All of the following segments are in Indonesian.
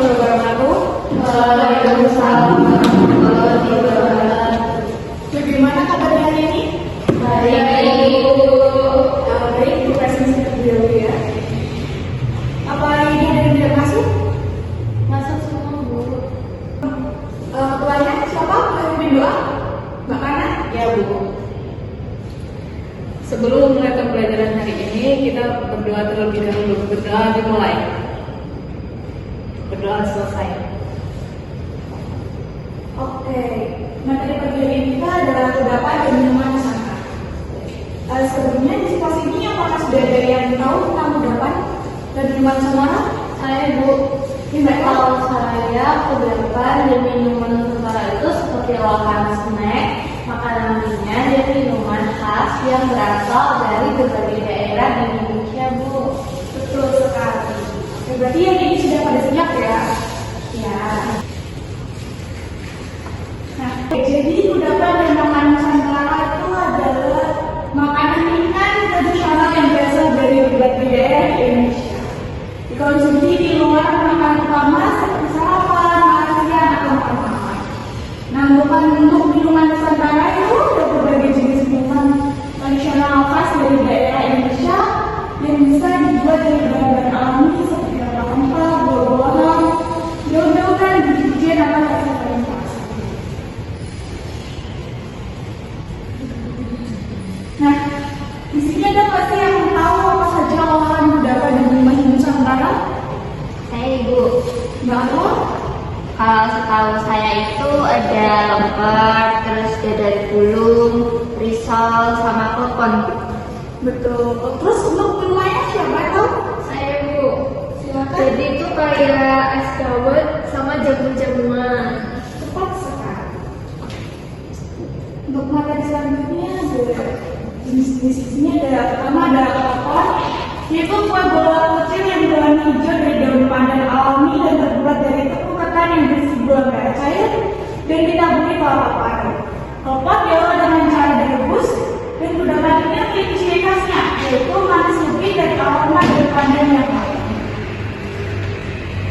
wabarakatuh. Waalaikumsalam warahmatullahi wabarakatuh. Bagaimana kabarnya hari ini? Baik, Ibu. Baik, Bu Presiden beliau ya. Apa ini ada yang tidak masuk? Masuk semua, Bu. Ketuanya siapa? Yang doa? Mbak Kana? Ya Bu. Sebelum mulai pembelajaran hari ini, kita berdoa terlebih dahulu. Berdoa dimulai. Berdoa selesai. Oke, materi pagi ini kita adalah kudapan dan minuman Nusantara. Sebelumnya di situasi ini apakah sudah ada yang tahu tentang kudapan dan minuman Nusantara? Saya, Bu. Kalau saya, kudapan dan minuman Nusantara itu seperti olahan snack, makanan ringan, dan minuman khas yang berasal dari berbagai daerah di Indonesia, Bu. Betul sekali. Oke, berarti yang ini sudah pada siap ya? Ya. Nah, jadi kudapan dan makanan Nusantara itu adalah makanan ringan tradisional yang berasal dari berbagai daerah di Indonesia. Dikonsumsi di luar makan utama seperti sarapan, makan atau makan malam. Nah, untuk minuman Nusantara itu ada berbagai jenis minuman tradisional khas dari daerah Indonesia yang bisa dibuat dari bahan-bahan alami seperti rempah-rempah, buah-buahan, daun-daunan, biji-bijian atau rempah-rempah. Nah, di sini ada pasti yang tahu apa saja olahan kudapan dan minuman Nusantara? Saya, Ibu. Mbak Anwar? Kalau setahu saya itu ada lemper, terus dadar gulung, risol, sama klepon. Betul. Terus untuk minumannya siapa tahu? Saya, Bu. Silakan. Jadi itu kayak es dawet sama jamu-jamuan. Cepat sekali. Untuk materi selanjutnya ada jenis-jenis di sini ada pertama ada klepon, yaitu kue bola kecil yang berwarna hijau dari daun pandan alami dan terbuat dari tepung ketan yang berisi gula merah cair dan ditaburi kelapa parut. Klepon diolah dengan cara direbus dan kudapan ini memiliki ciri khasnya, yaitu manis lebih dari aroma dari pandan yang lain.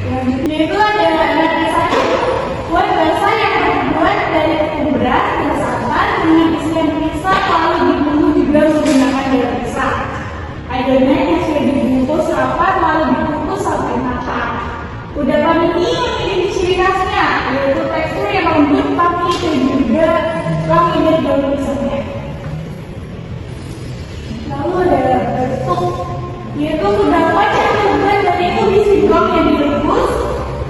Selanjutnya itu ada satu kue basah yang terbuat dari tepung beras dan santan dengan isian pisang lalu dibungkus juga menggunakan daun pisang. Adonan yang sudah dibungkus rapat lalu dikukus sampai matang. Kudapan ini memiliki ciri khasnya, yaitu tekstur yang lembut tapi juga wangi dari daun pisangnya. Lalu ada bentuk, yaitu kudapan yang terbuat dari ubi singkong yang direbus,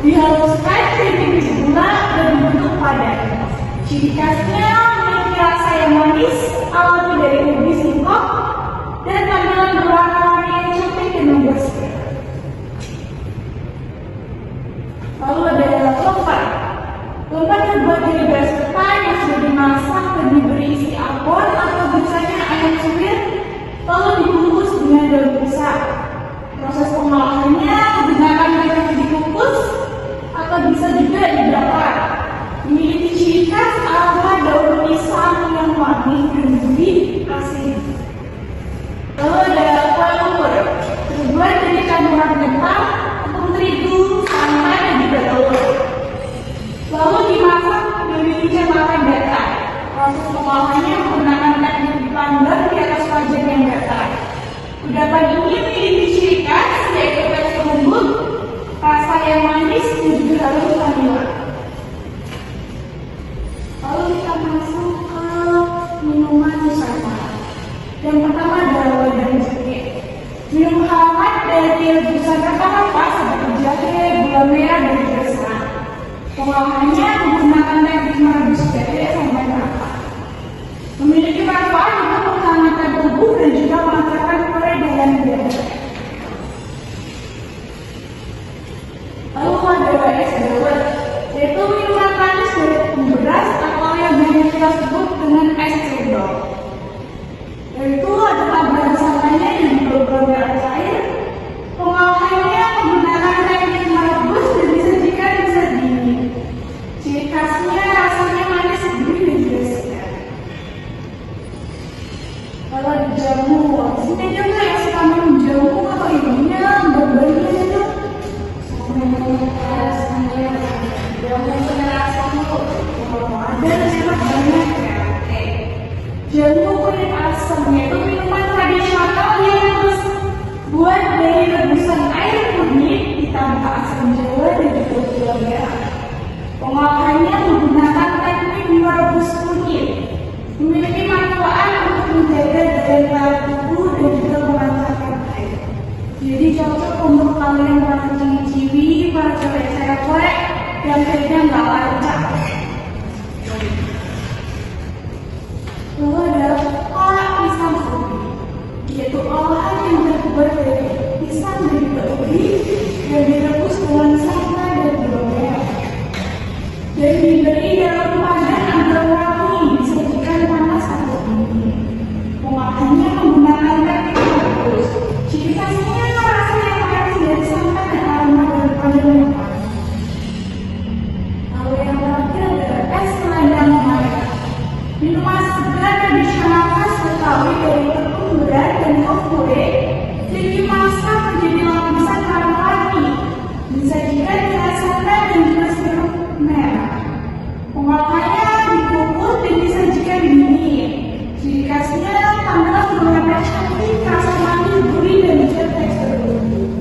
dihaluskan sedikit gula dan dibentuk padat. Ciri khasnya memiliki rasa yang manis, alami dari ubi singkong, dan tampilan berwarna-warni yang cantik dan membersih. Lalu ada lemper. Lemper terbuat dari beras ketan yang sudah dimasak dan diberi isi abon atau biasanya ayam suwir, lalu dibungkus dengan daun pisang. Proses pengolahannya menggunakan metode dikukus atau bisa juga dibakar. Memiliki ciri khas aroma daun pisang yang wangi dan gurih asin. Lalu ada kue lumpur, terbuat dari campuran ketan, tepung terigu, santan, dan juga telur. Lalu dimasak dari campuran datar. Proses pengolahannya menggunakan teknik dipanggang di atas wajan yang datar. Kudapan ini memiliki ciri khas yaitu tekstur lembut, rasa yang manis, dan juga halus vanila. Lalu kita masuk ke minuman Nusantara. Yang pertama adalah wedang jahe. Minum hangat dari rebusan rempah-rempah seperti jahe, gula merah, dan juga serat. Pengolahannya menggunakan teknik merebus jahe sampai rata. Memiliki manfaat untuk menghangatkan tubuh dan juga mengantarkan peredaran darah. Lalu ada es dawet, yaitu minuman manis dari tepung beras atau yang biasa kita sebut dengan es cendol. Yaitu adalah bahan santannya yang diprogram merah cair. Pengolahannya menggunakan teknik merebus dan disajikan bisa dingin. Ciri khasnya rasanya manis, gurih, dan juga segar. Kalau ada jamu, di sini aja nggak yang suka minum jamu atau ibunya, berbagi aja dong. Sampai rebusan air kunyit ditambah asam jawa dan juga gula merah. Pengolahannya menggunakan teknik merebus kunyit. Memiliki manfaat untuk menjaga daya tahan tubuh dan juga melancarkan haid. Jadi cocok untuk kalian para ciwi-ciwi, para cewek-cewek yang haidnya nggak lancar. Lalu ada kolak pisang ubi, yaitu olahan yang terbuat dari pisang dan juga ubi yang direbus dengan santan dan gula merah. Dan diberi dalam wadah agar wangi, disajikan panas atau dingin. Pengolahannya menggunakan teknik rebus. Ciri khasnya rasa yang manis dari santan dan aroma dari pandan yang panas. Lalu yang terakhir adalah es selendang mayang. Minuman segar tradisional khas Betawi dari tepung beras dan kue yang dimasak menjadi lapisan warna-warni, disajikan dengan santan dan juga sirup merah. Pengolahannya dikukus dan disajikan dingin. Ciri khasnya tampilan berwarna cantik, rasa manis, gurih dan juga tekstur lembut.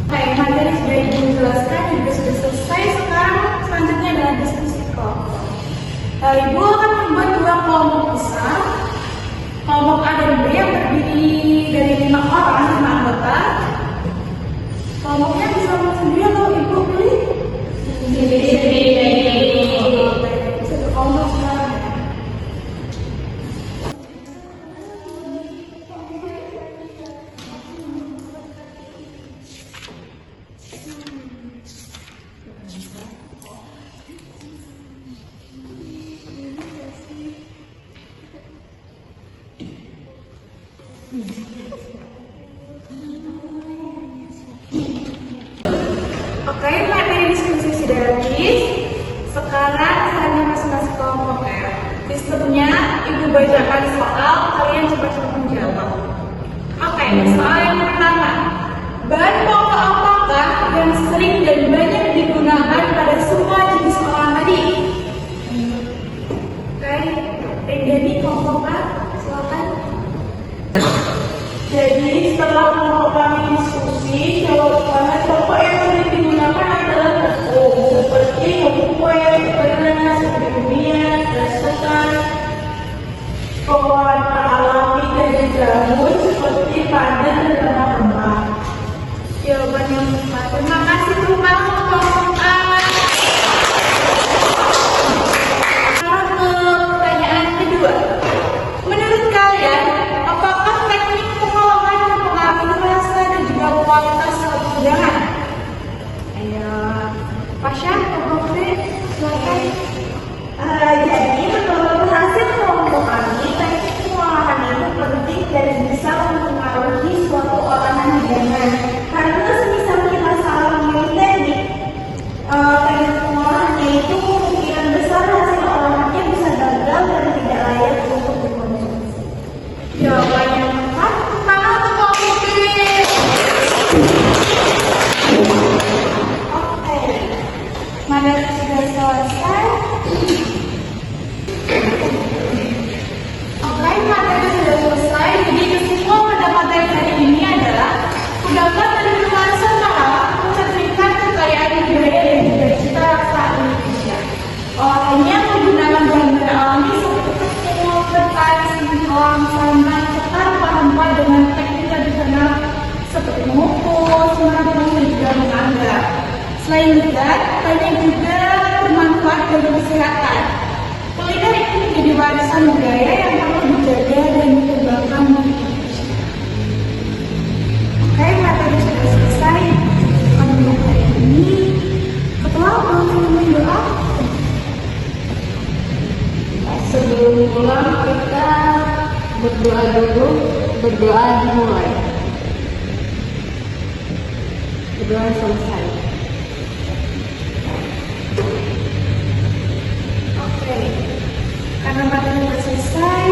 Baik, materi sudah Ibu jelaskan, juga sudah selesai. Sekarang selanjutnya adalah diskusi kelompok. Ibu akan membuat dua kelompok besar. Kelompok A dan B yang terdiri dari 5 orang, 5 anggota. Kelompoknya bisa sendiri atau Ibu pilih? Bisa berkelompok sekarang. Oke, materi diskusi sudah habis. Sekarang saatnya masing-masing kelompok ya. Sistemnya Ibu bacakan soal, kalian cepat-cepat menjawab. Oke, soal yang pertama. Bahan pokok apakah yang sering dan banyak digunakan pada semua jenis olahan tadi? Oke, jadi kelompok A, silakan. Jadi setelah kelompok kami diskusi, bahan pokok yang sering digunakan adalah tepung, seperti kue, beras, minyak, dasar, pewarna alami dan jamun seperti pandan dan rempah-rempah. Jawaban yang tepat. Terima kasih untuk kelompok A. Sekarang ke pertanyaan kedua. Menurut kalian, apakah teknik pengolahan mempengaruhi rasa dan juga kualitas suatu hidangan? Ayo, Pasha, kelompok B, silakan. Jadi menurut hasil kelompok kami, teknik pengolahan itu penting dan bisa mempengaruhi suatu olahan hidangan. Karena semisal kita salah memilih teknik pengolahannya itu kemungkinan besar hasil olahannya bisa gagal dan tidak layak untuk dikonsumsi. Jawaban yang tepat. Tangan untuk kelompok B. Oke, Materi sudah selesai. Oke, materi sudah selesai. Jadi kesimpulan pada materi hari ini adalah terdapat dari nuansa Nusantara mencerminkan kekayaan budaya dan juga cita rasa Indonesia. Olahannya menggunakan bahan-bahan alami seperti tepung, ketan, singkong, santan, serta rempah-rempah dengan teknik tradisional seperti mengukus, merebus, dan juga mengangkat. Selain juga, banyak juga bermanfaat bagi kesehatan. Kuliner ini menjadi warisan budaya yang perlu dijaga dan dikembangkan di Indonesia. Oke, materi sudah selesai. Untuk hari ini, ketua mau memimpin doa. Sebelum pulang kita berdoa dulu, berdoa dimulai. Berdoa selesai. Oke, karena materi sudah selesai,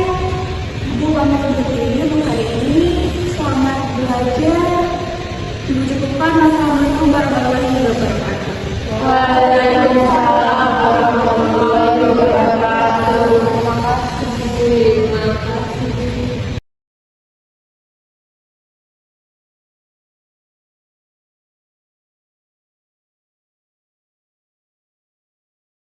Ibu pamit undur diri untuk hari ini. Selamat belajar. Dicukupkan. Assalamualaikum warahmatullahi wabarakatuh.